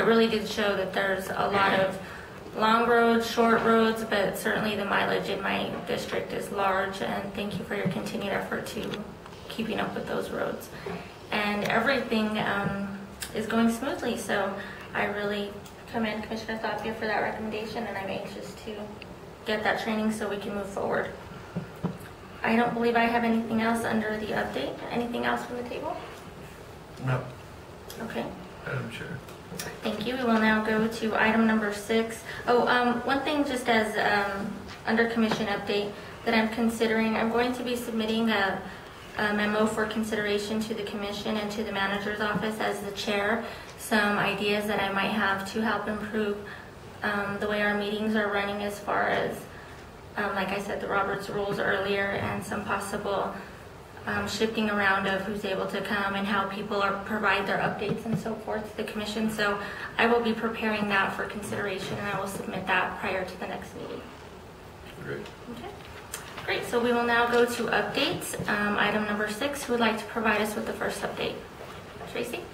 really did show that there's a lot of long roads, short roads, but certainly the mileage in my district is large, and thank you for your continued effort to keeping up with those roads. And everything is going smoothly, so I really commend Commissioner Tapia for that recommendation, and I'm anxious to get that training so we can move forward. I don't believe I have anything else under the update. Anything else from the table? No. Okay. Madam Chair. Thank you. We will now go to item number 6. One thing just as under commission update that I'm considering, I'm going to be submitting a memo for consideration to the commission and to the manager's office as the chair, some ideas that I might have to help improve the way our meetings are running as far as, like I said, the Roberts rules earlier, and some possible shifting around of who's able to come and how people provide their updates and so forth to the commission. So I will be preparing that for consideration, and I will submit that prior to the next meeting. Great. Okay. Great. So we will now go to updates. Item number 6. Who would like to provide us with the first update? Tracy?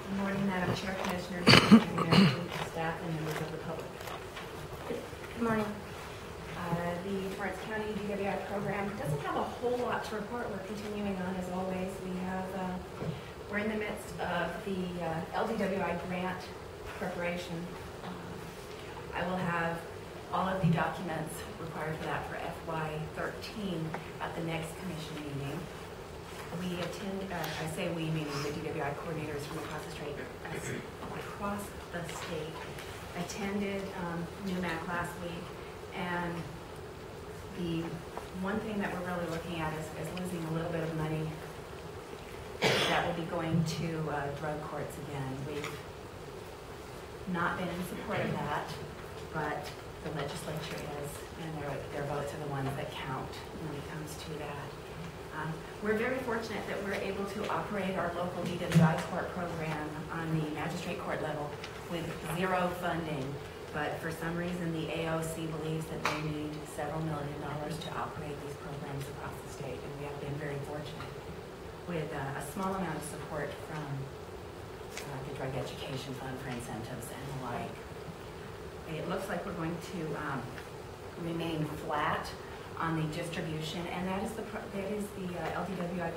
Good morning, Madam Chair, Commissioners, staff, and members of the public. Good morning. The Torrance County DWI program doesn't have a whole lot to report. We're continuing on as always. We're in the midst of the LDWI grant preparation. I will have all of the documents required for that for FY13 at the next commission meeting. We attend, I say we, meaning the DWI coordinators from across the state, attended NUMAC last week, and the one thing that we're really looking at is losing a little bit of money that will be going to drug courts again. We've not been in support of that, but the legislature is, and their votes are the ones that count when it comes to that. We're very fortunate that we're able to operate our local DWI court program on the magistrate court level with zero funding, but for some reason the AOC believes that they need several $1 million to operate these programs across the state, and we have been very fortunate with a small amount of support from the Drug Education Fund for incentives and the like. It looks like we're going to remain flat on the distribution, and that is the LDWI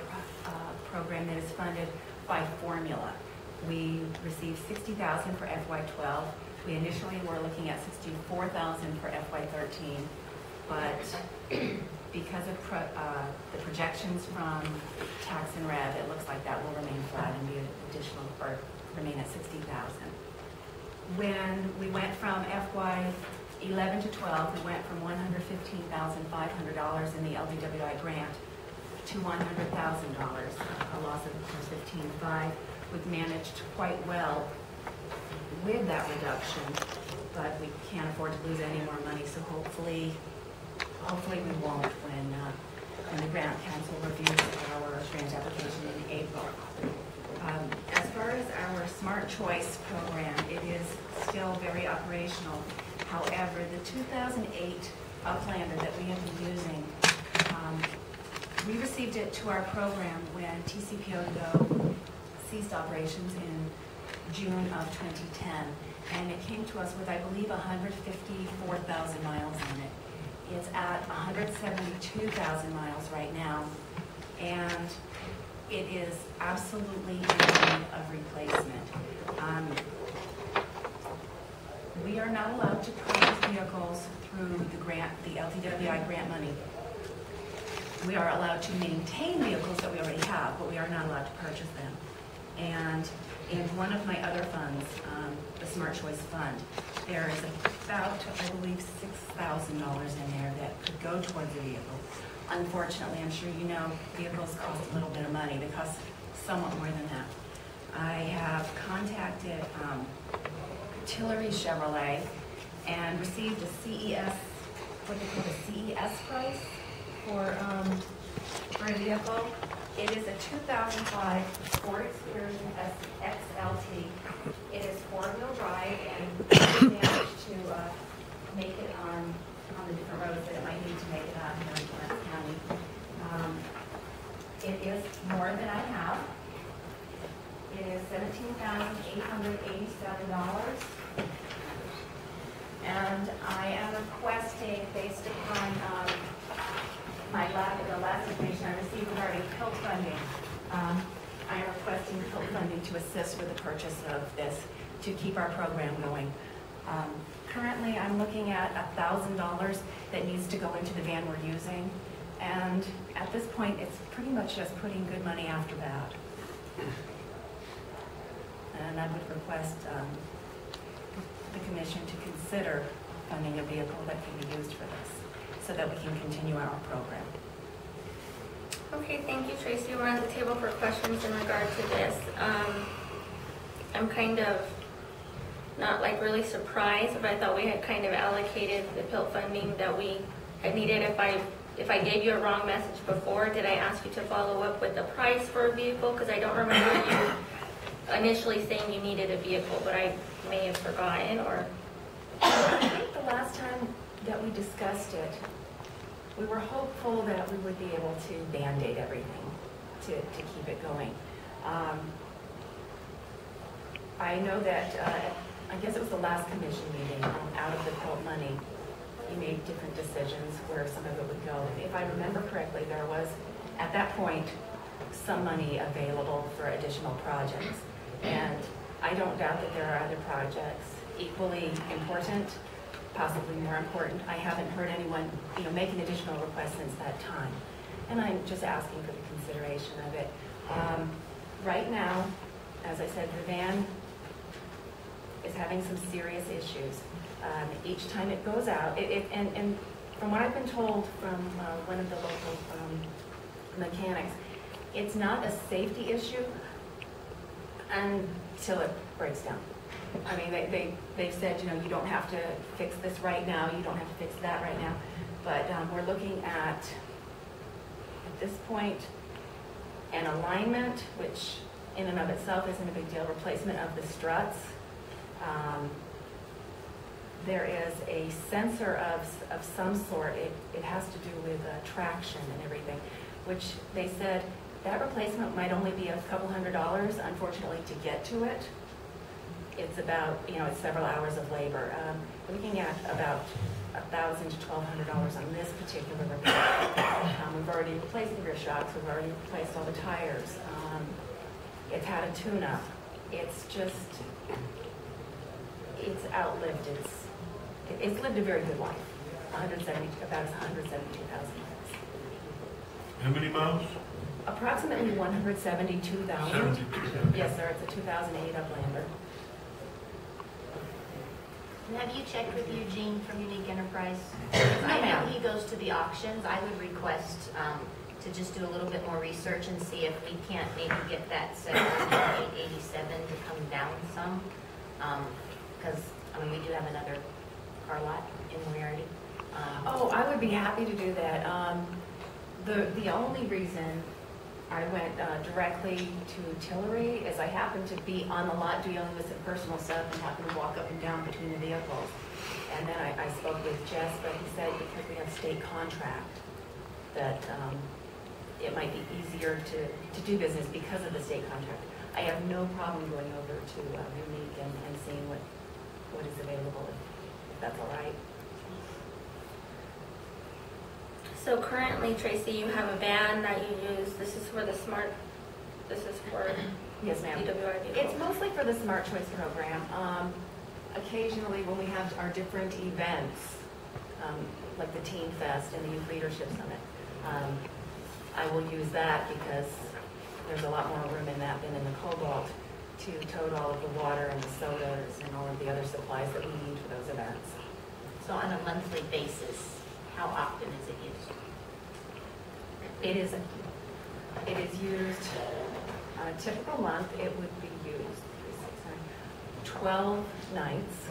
program that is funded by formula. We received $60,000 for FY12. We initially were looking at $64,000 for FY13, but because of the projections from tax and rev, it looks like that will remain flat and be additional, or remain at $60,000. When we went from FY11 to 12, we went from $115,500 in the LDWI grant to $100,000, a loss of $15,500. We've managed quite well with that reduction, but we can't afford to lose any more money, so hopefully we won't when the grant council reviews our grant application in April. As far as our Smart Choice program, it is still very operational. However, the 2008 Uplander that we have been using, we received it to our program when TCPO ceased operations in June of 2010, and it came to us with, I believe, 154,000 miles on it. It's at 172,000 miles right now, and it is absolutely in need of replacement. We are not allowed to purchase vehicles through the LTWI grant money. We are allowed to maintain vehicles that we already have, but we are not allowed to purchase them. And in one of my other funds, the Smart Choice Fund, there is about, I believe, $6,000 in there that could go towards a vehicle. Unfortunately, I'm sure you know, vehicles cost a little bit of money. They cost somewhat more than that. I have contacted Tillery Chevrolet and received a CES, what they call a CES price for a vehicle. It is a 2005 Ford Experience XLT. It is four-wheel drive, and we managed to make it on the different roads that it might need to make it out here in Torrance County. It is more than I have. It is $17,887. And I am requesting, based upon the last information I received regarding PILT funding, I am requesting PILT funding to assist with the purchase of this to keep our program going. Currently, I'm looking at $1,000 that needs to go into the van we're using. And at this point, it's pretty much just putting good money after that. And I would request the commission to consider funding a vehicle that can be used for this so that we can continue our program. Okay, thank you, Tracy. We're on the table for questions in regard to this. I'm kind of not like really surprised, but I thought we had kind of allocated the PILT funding that we had needed. If I gave you a wrong message before, did I ask you to follow up with the price for a vehicle? Because I don't remember you initially saying you needed a vehicle, but I may have forgotten. Or I think the last time that we discussed it, we were hopeful that we would be able to band-aid everything to keep it going. I know that, I guess it was the last commission meeting, out of the PILT money, you made different decisions where some of it would go. If I remember correctly, there was, at that point, some money available for additional projects. And I don't doubt that there are other projects equally important, possibly more important. I haven't heard anyone, make an additional request since that time. And I'm just asking for the consideration of it. Right now, as I said, the van is having some serious issues. Each time it goes out, and from what I've been told from one of the local mechanics, it's not a safety issue until it breaks down. I mean, they've said, you don't have to fix this right now, you don't have to fix that right now, but we're looking at this point, an alignment, which in and of itself isn't a big deal, replacement of the struts. There is a sensor of some sort. It has to do with traction and everything, which they said that replacement might only be a couple $100, unfortunately, to get to it. It's about, it's several hours of labor. We're looking at about $1,000 to $1,200 on this particular repair. We've already replaced the rear shocks. We've already replaced all the tires. It's had a tune-up. It's outlived it's lived a very good life. About 172,000 miles. How many miles? Approximately 172,000. 72,000. Yes, sir. It's a 2008 Uplander. And have you checked with Eugene from Unique Enterprise? No, I know ma'am. he goes to the auctions. I would request to just do a little bit more research and see if we can't maybe get that 7,887 to come down some. Because, we do have another car lot in Jnauary. Oh, I would be happy to do that. The only reason I went directly to Jnauary is I happened to be on the lot dealing with some personal stuff and happened to walk up and down between the vehicles. And then I spoke with Jess, but he said because we have state contract that it might be easier to do business because of the state contract. I have no problem going over to Unique and seeing what is available, if that's all right. so currently, Tracy, you have a van that you use. This is for Yes, ma'am. DWI vehicle. It's mostly for the Smart Choice program. Occasionally, when we have our different events, like the Teen Fest and the Youth Leadership Summit, I will use that because there's a lot more room in that than in the Cobalt to tote all of the water and the sodas and all of the other supplies that we need for those events. So on a monthly basis, how often is it used? It is used on a typical month. It would be used 12 nights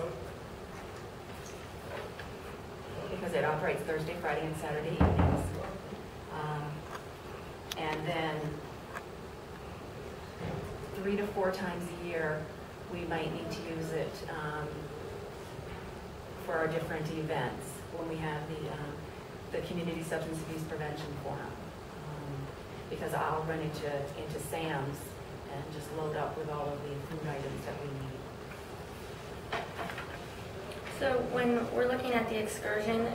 because it operates Thursday, Friday, and Saturday evenings. And then 3 to 4 times a year, we might need to use it for our different events when we have the Community Substance Abuse Prevention Forum. because I'll run into Sam's and just load up with all of the food items that we need. So when we're looking at the excursion,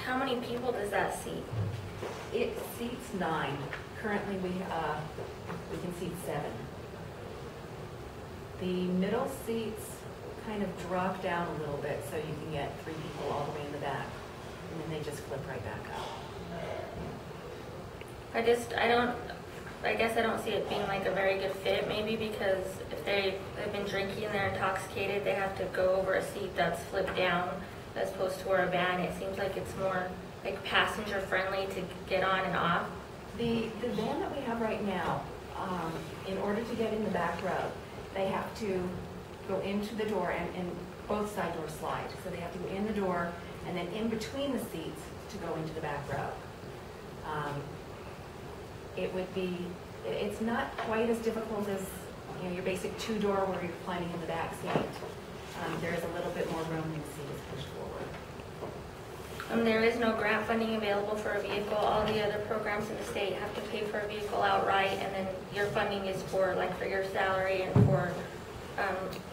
how many people does that seat? It seats 9. Currently, we can seat 7. The middle seats kind of drop down a little bit, so you can get 3 people all the way in the back, and then they just flip right back up. I guess I don't see it being like a very good fit, maybe because if they have been drinking and they're intoxicated, they have to go over a seat that's flipped down as opposed to where a van, it seems like it's more like passenger friendly to get on and off. The van that we have right now, in order to get in the back row, they have to go into the door and both side doors slide. So they have to go in the door and then in between the seats to go into the back row. It's not quite as difficult as your basic 2-door where you're reclining in the back seat. There is a little bit more room when the seat is pushed forward. There is no grant funding available for a vehicle. All the other programs in the state have to pay for a vehicle outright, and then your funding is for your salary and for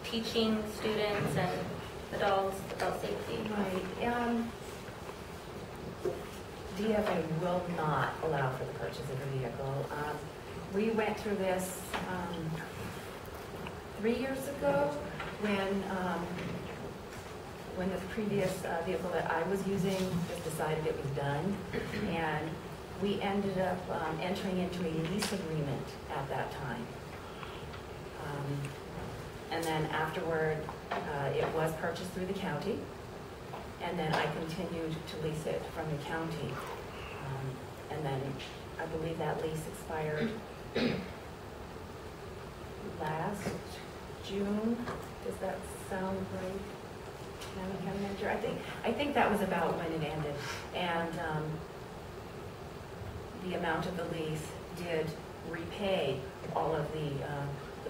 teaching students and adults about safety. Right. DFA will not allow for the purchase of a vehicle. We went through this 3 years ago when the previous vehicle that I was using just decided it was done, and we ended up entering into a lease agreement at that time. And then afterward, it was purchased through the county, and then I continued to lease it from the county. And then I believe that lease expired last June. Does that sound right, Madam County Manager? I think that was about when it ended. And the amount of the lease did repay all of the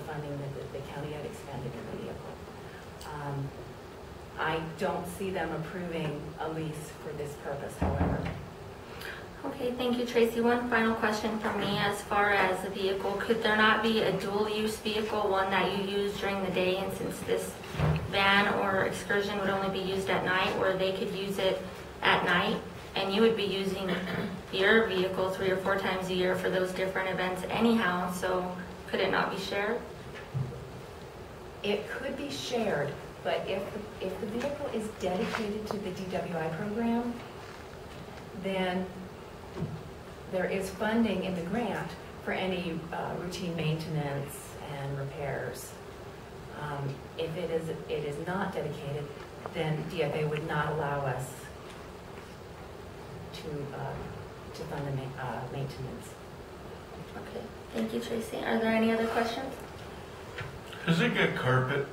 funding that the county had expended in the vehicle. I don't see them approving a lease for this purpose, however. Okay, thank you, Tracy. One final question from me as far as the vehicle. Could there not be a dual-use vehicle, one that you use during the day, and since this van or excursion would only be used at night, where they could use it at night, and you would be using your vehicle 3 or 4 times a year for those different events anyhow, so could it not be shared? It could be shared, but if the vehicle is dedicated to the DWI program, then there is funding in the grant for any routine maintenance and repairs. If it is not dedicated, then DFA would not allow us to fund the maintenance. Okay, thank you, Tracy. Are there any other questions? Does it get carpet?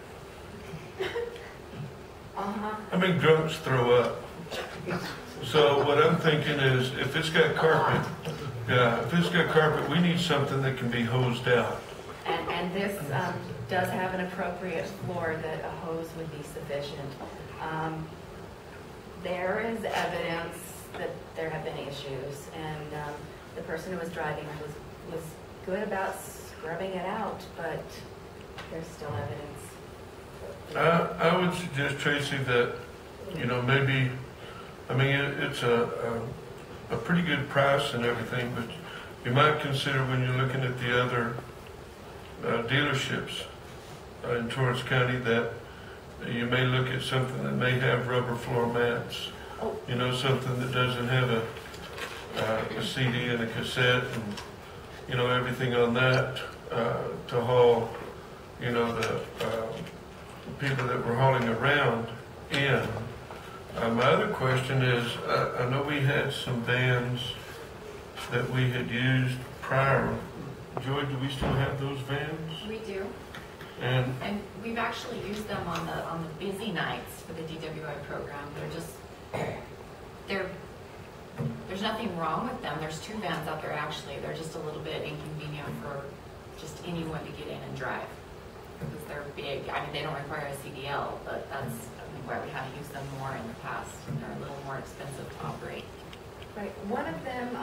Uh-huh. I mean, drunks throw up. So what I'm thinking is, if it's got carpet, we need something that can be hosed out. And this does have an appropriate floor that a hose would be sufficient. There is evidence that there have been issues, and the person who was driving was good about scrubbing it out, but there's still evidence. I would suggest, Tracy, that, maybe, it's a pretty good price and everything, but you might consider when you're looking at the other dealerships in Torrance County that you may look at something that may have rubber floor mats. Oh. Something that doesn't have a CD and a cassette and, everything on that to haul, the people that were hauling around in. My other question is, I know we had some vans that we had used prior. Joy, do we still have those vans? We do, And we've actually used them on the busy nights for the DWI program. There's nothing wrong with them. There's 2 vans out there actually. They're just a little bit inconvenient for just anyone to get in and drive because they're big. They don't require a CDL, but that's why we have used them more in the past. They're a little more expensive to operate. Right. One of them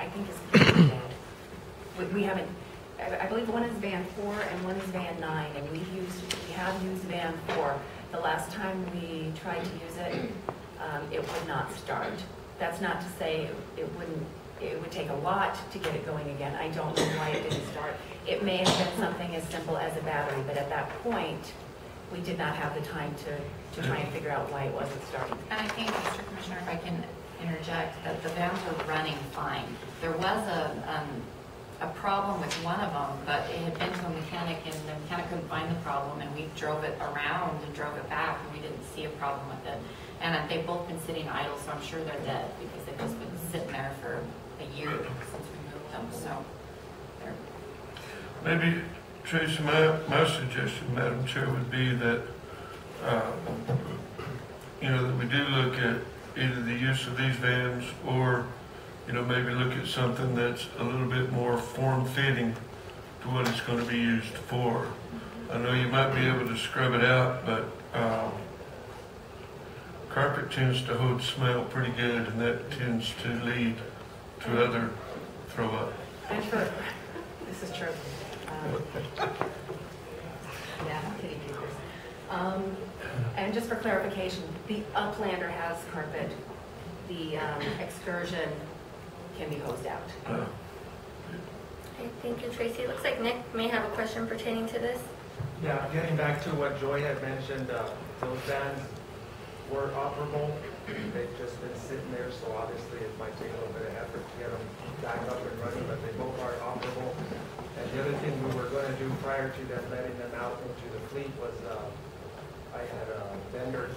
I think is pretty dead. We haven't, I believe one is van 4 and one is van 9, and we have used van 4. The last time we tried to use it, it would not start. That's not to say it would take a lot to get it going again. I don't know why it didn't start. It may have been something as simple as a battery, but at that point, we did not have the time to try and figure out why it wasn't starting. And I think, Mr. Commissioner, if I can interject, that the vans were running fine. There was a problem with one of them, but it had been to a mechanic, and the mechanic couldn't find the problem, and we drove it around and drove it back, and we didn't see a problem with it. And they've both been sitting idle, so I'm sure they're dead, because they've just been sitting there for a year since we moved them, so they're... Maybe, Tracy, my suggestion, Madam Chair, would be that, that we do look at either the use of these vans or, maybe look at something that's a little bit more form-fitting to what it's going to be used for. I know you might be able to scrub it out, but carpet tends to hold smell pretty good, and that tends to lead to other throw-up. And for, this is true. Yeah, I'm kidding you. And just for clarification, the Uplander has carpet. The Excursion can be hosed out. Okay, thank you, Tracy. It looks like Nick may have a question pertaining to this. Yeah, getting back to what Joy had mentioned, those vans were operable. They've just been sitting there, so obviously it might take a little bit of effort to get them back up and running, but they both are operable. And the other thing we were going to do prior to them letting them out into the fleet was I had a vendor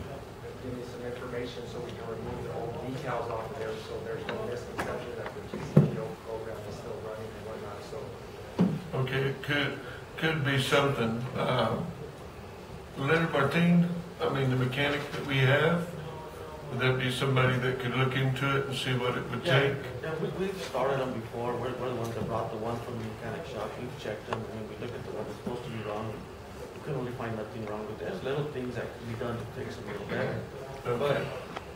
give me some information so we can remove the old decals off of there, so there's no misconception that the TCPO program is still running and whatnot. So Okay, could be something. Leonard Martin, the mechanic that we have, would that be somebody that could look into it and see what it would take? Yeah, we've started them before. We're the ones that brought the one from the mechanic shop. We've checked them, and we looked at the one that's supposed to be wrong. We couldn't really find nothing wrong with it. There's little things that can be done to fix them a little better. Okay. But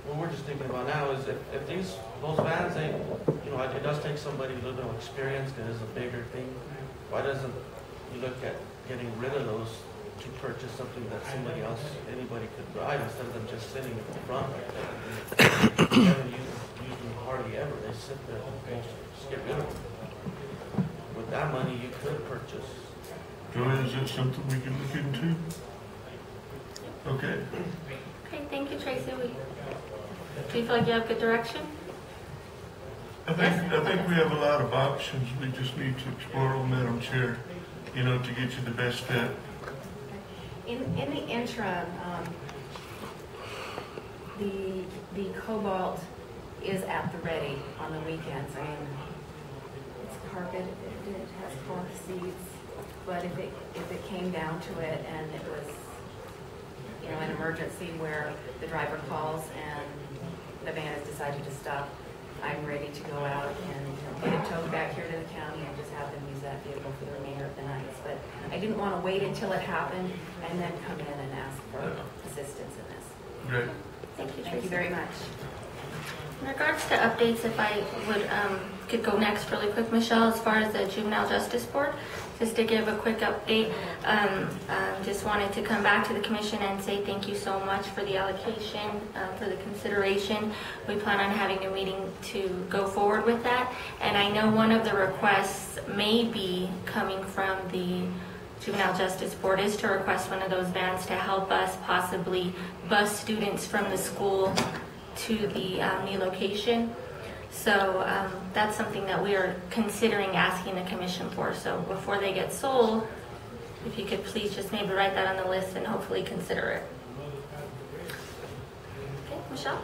what we're just thinking about now is if those vans, it does take somebody a little bit of experience because it's a bigger thing. Why doesn't you look at getting rid of those to purchase something that anybody could drive instead of them just sitting at the front like that? You haven't used them hardly ever. They sit there and just get rid of them. With that money, you could purchase. Joy, is that something we can look into? Okay. Okay, thank you, Tracy. Do you feel like you have good direction? I think we have a lot of options. We just need to explore them, Madam Chair, to get you the best fit. In the interim, the Cobalt is at the ready on the weekends. It's carpet, it has cloth seats, but if it came down to it and it was, an emergency where the driver calls and the van has decided to stop, I'm ready to go out and get it towed back here to the county and just have them use that vehicle for the remainder of the nights. But I didn't want to wait until it happened and then come in and ask for assistance in this. Great. Thank you, Tracy. Thank you very much. In regards to updates, if I could go next really quick, Michelle, as far as the Juvenile Justice Board, just to give a quick update. Just wanted to come back to the commission and say thank you so much for the allocation, for the consideration. We plan on having a meeting to go forward with that. And I know one of the requests may be coming from the Juvenile Justice Board is to request one of those vans to help us possibly bus students from the school to the new location. So that's something that we are considering asking the commission for. So before they get sold, if you could please just maybe write that on the list and hopefully consider it. Okay, Michelle?